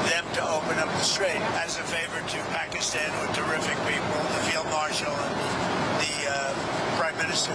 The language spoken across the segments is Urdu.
them to open up the strait as a favor to Pakistan with terrific people, the Field Marshal and the Prime Minister.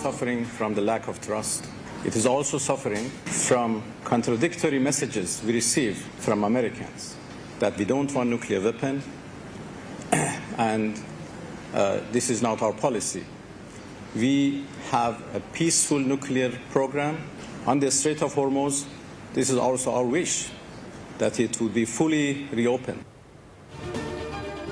Suffering from the lack of trust. It is also suffering from contradictory messages we receive from Americans that we don't want nuclear weapon and this is not our policy. We have a peaceful nuclear program on the Strait of Hormuz. This is also our wish that it would be fully reopened.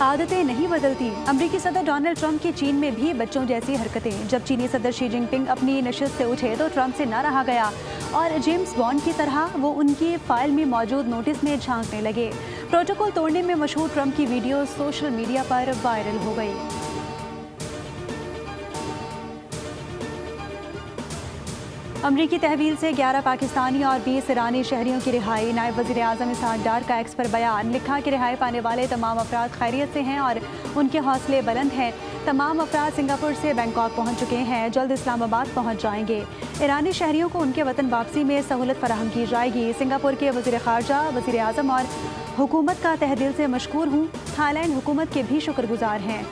عادتیں نہیں بدلتی، امریکی صدر ڈونلڈ ٹرمپ کی چین میں بھی بچوں جیسی حرکتیں۔ جب چینی صدر شی جن پنگ اپنی نشست سے اٹھے تو ٹرمپ سے نہ رہا گیا اور جیمز بانڈ کی طرح وہ ان کی فائل میں موجود نوٹس میں جھانکنے لگے۔ پروٹوکول توڑنے میں مشہور ٹرمپ کی ویڈیو سوشل میڈیا پر وائرل ہو گئی۔ امریکی تحویل سے 11 پاکستانی اور 20 ایرانی شہریوں کی رہائی۔ نائب وزیر اعظم اسحاق ڈار کا ایکس پر بیان، لکھا کہ رہائی پانے والے تمام افراد خیریت سے ہیں اور ان کے حوصلے بلند ہیں۔ تمام افراد سنگاپور سے بینکاک پہنچ چکے ہیں، جلد اسلام آباد پہنچ جائیں گے۔ ایرانی شہریوں کو ان کے وطن واپسی میں سہولت فراہم کی جائے گی۔ سنگاپور کے وزیر خارجہ، وزیر اعظم اور حکومت کا تہہ دل سے مشکور ہوں۔ تھائی لینڈ حکومت کے بھی شکر گزار ہیں۔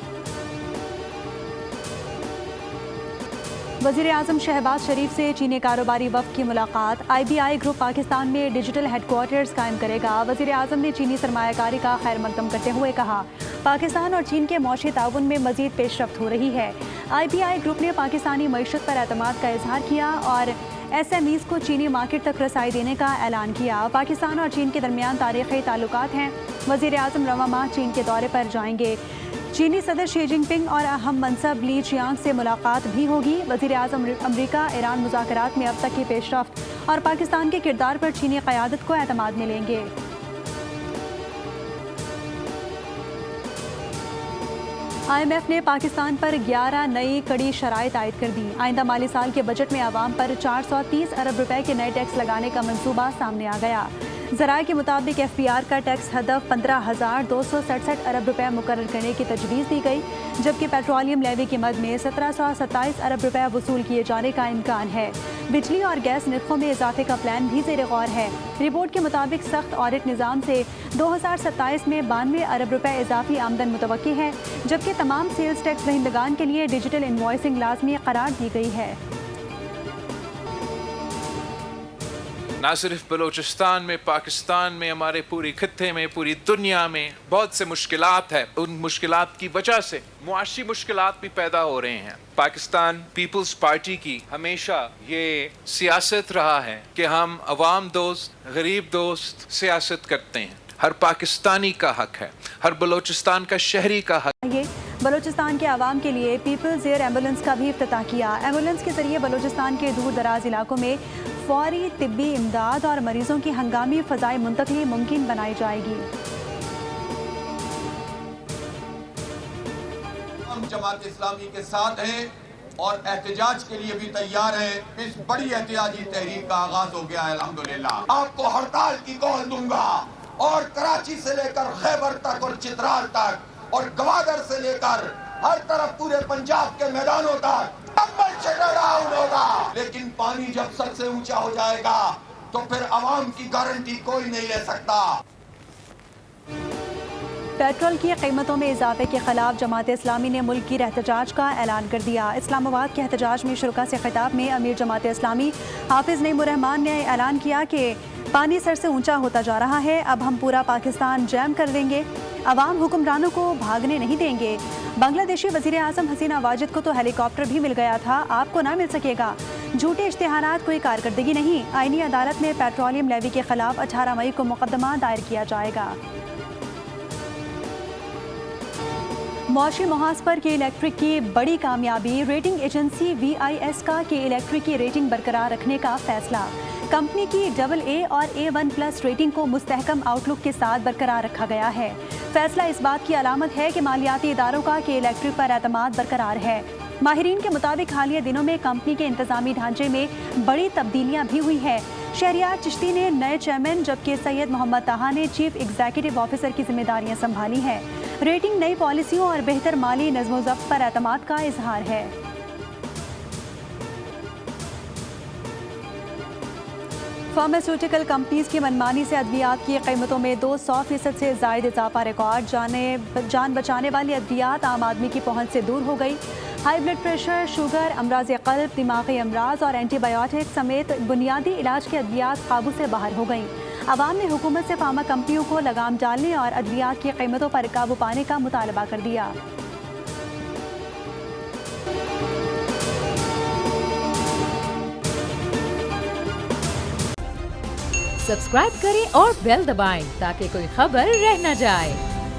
وزیر اعظم شہباز شریف سے چینی کاروباری وفد کی ملاقات۔ IBI گروپ پاکستان میں ڈیجیٹل ہیڈ کوارٹرز قائم کرے گا۔ وزیر اعظم نے چینی سرمایہ کاری کا خیر مقدم کرتے ہوئے کہا، پاکستان اور چین کے معاشی تعاون میں مزید پیش رفت ہو رہی ہے۔ IBI گروپ نے پاکستانی معیشت پر اعتماد کا اظہار کیا اور SMEs کو چینی مارکیٹ تک رسائی دینے کا اعلان کیا۔ پاکستان اور چین کے درمیان تاریخی تعلقات ہیں۔ وزیر اعظم رواں ماہ چین کے دورے پر جائیں گے۔ چینی صدر شی جن پنگ اور اہم منصب لی چیانگ سے ملاقات بھی ہوگی۔ وزیر اعظم امریکہ ایران مذاکرات میں اب تک کی پیش رفت اور پاکستان کے کردار پر چینی قیادت کو اعتماد میں لیں گے۔ IMF نے پاکستان پر 11 نئی کڑی شرائط عائد کر دی۔ آئندہ مالی سال کے بجٹ میں عوام پر 430 ارب روپے کے نئے ٹیکس لگانے کا منصوبہ سامنے آ گیا۔ ذرائع کے مطابق FBR کا ٹیکس ہدف 15,267 ارب روپے مقرر کرنے کی تجویز دی گئی، جبکہ پیٹرولیم لیوی کی مد میں 1727 ارب روپے وصول کیے جانے کا امکان ہے۔ بجلی اور گیس نرخوں میں اضافے کا پلان بھی زیر غور ہے۔ رپورٹ کے مطابق سخت آڈٹ نظام سے 2027 میں 92 ارب روپے اضافی آمدن متوقع ہے، جبکہ تمام سیلز ٹیکس دہندگان کے لیے ڈیجیٹل انوائسنگ لازمی قرار دی گئی ہے۔ نہ صرف بلوچستان میں، پاکستان میں، ہمارے پوری خطے میں، پوری دنیا میں بہت سے مشکلات ہیں۔ ان مشکلات کی وجہ سے معاشی مشکلات بھی پیدا ہو رہے ہیں۔ پاکستان پیپلز پارٹی کی ہمیشہ یہ سیاست رہا ہے کہ ہم عوام دوست، غریب دوست سیاست کرتے ہیں۔ ہر پاکستانی کا حق ہے، ہر بلوچستان کا شہری کا حق۔ یہ بلوچستان کے عوام کے لیے پیپلز ایئر ایمبولینس کا بھی افتتاح کیا۔ ایمبولینس کے ذریعے بلوچستان کے دور دراز علاقوں میں فوری طبی امداد اور مریضوں کی ہنگامی فضائی منتقلی ممکن بنائی جائے گی۔ ہم جماعت اسلامی کے ساتھ ہیں اور احتجاج کے لیے بھی تیار ہیں۔ اس بڑی احتجاجی تحریک کا آغاز ہو گیا ہے الحمدللہ۔ آپ کو ہڑتال کی کال دوں گا اور کراچی سے لے کر خیبر تک اور چترال تک اور گوادر سے لے کر ہر طرف پورے پنجاب کے میدانوں تک ہوگا۔ لیکن پانی جب سر سے اونچا ہو جائے گا تو پھر عوام کی گارنٹی کوئی نہیں لے سکتا۔ پیٹرول کی قیمتوں میں اضافے کے خلاف جماعت اسلامی نے ملک کی احتجاج کا اعلان کر دیا۔ اسلام آباد کے احتجاج میں شرکاء سے خطاب میں امیر جماعت اسلامی حافظ نعیم الرحمان نے اعلان کیا کہ پانی سر سے اونچا ہوتا جا رہا ہے، اب ہم پورا پاکستان جیم کر دیں گے، عوام حکمرانوں کو بھاگنے نہیں دیں گے۔ بنگلہ دیشی وزیر اعظم حسینہ واجد کو تو ہیلی کاپٹر بھی مل گیا تھا، آپ کو نہ مل سکے گا۔ جھوٹے اشتہارات کوئی کارکردگی نہیں۔ آئینی عدالت میں پیٹرولیم لیوی کے خلاف 18 مئی کو مقدمہ دائر کیا جائے گا۔ معاشی محاذ پر کے الیکٹرک کی بڑی کامیابی، ریٹنگ ایجنسی VIS کا کے الیکٹرک کی ریٹنگ برقرار رکھنے کا فیصلہ۔ کمپنی کی AA اور A1+ ریٹنگ کو مستحکم آؤٹ لک کے ساتھ برقرار رکھا گیا ہے۔ فیصلہ اس بات کی علامت ہے کہ مالیاتی اداروں کا کے الیکٹرک پر اعتماد برقرار ہے۔ ماہرین کے مطابق حالیہ دنوں میں کمپنی کے انتظامی ڈھانچے میں بڑی تبدیلیاں بھی ہوئی ہیں۔ شہریار چشتی نے نئے چیئرمین جبکہ سید محمد طہا نے چیف ایگزیکٹو آفیسر کی ذمہ داریاں سنبھالی ہیں۔ ریٹنگ نئی پالیسیوں اور بہتر مالی نظم و ضبط پر اعتماد کا اظہار ہے۔ فارماسیوٹیکل کمپنیز کی منمانی سے ادویات کی قیمتوں میں 200% سے زائد اضافہ ریکارڈ۔ جان بچانے والی ادویات عام آدمی کی پہنچ سے دور ہو گئی۔ ہائی بلڈ پریشر، شوگر، امراض قلب، دماغی امراض اور اینٹی بایوٹک سمیت بنیادی علاج کی ادویات قابو سے باہر ہو گئیں۔ عوام نے حکومت سے فارما کمپنیوں کو لگام ڈالنے اور ادویات کی قیمتوں پر قابو پانے کا مطالبہ کر دیا۔ سبسکرائب کریں اور بیل دبائیں تاکہ کوئی خبر رہ نہ جائے۔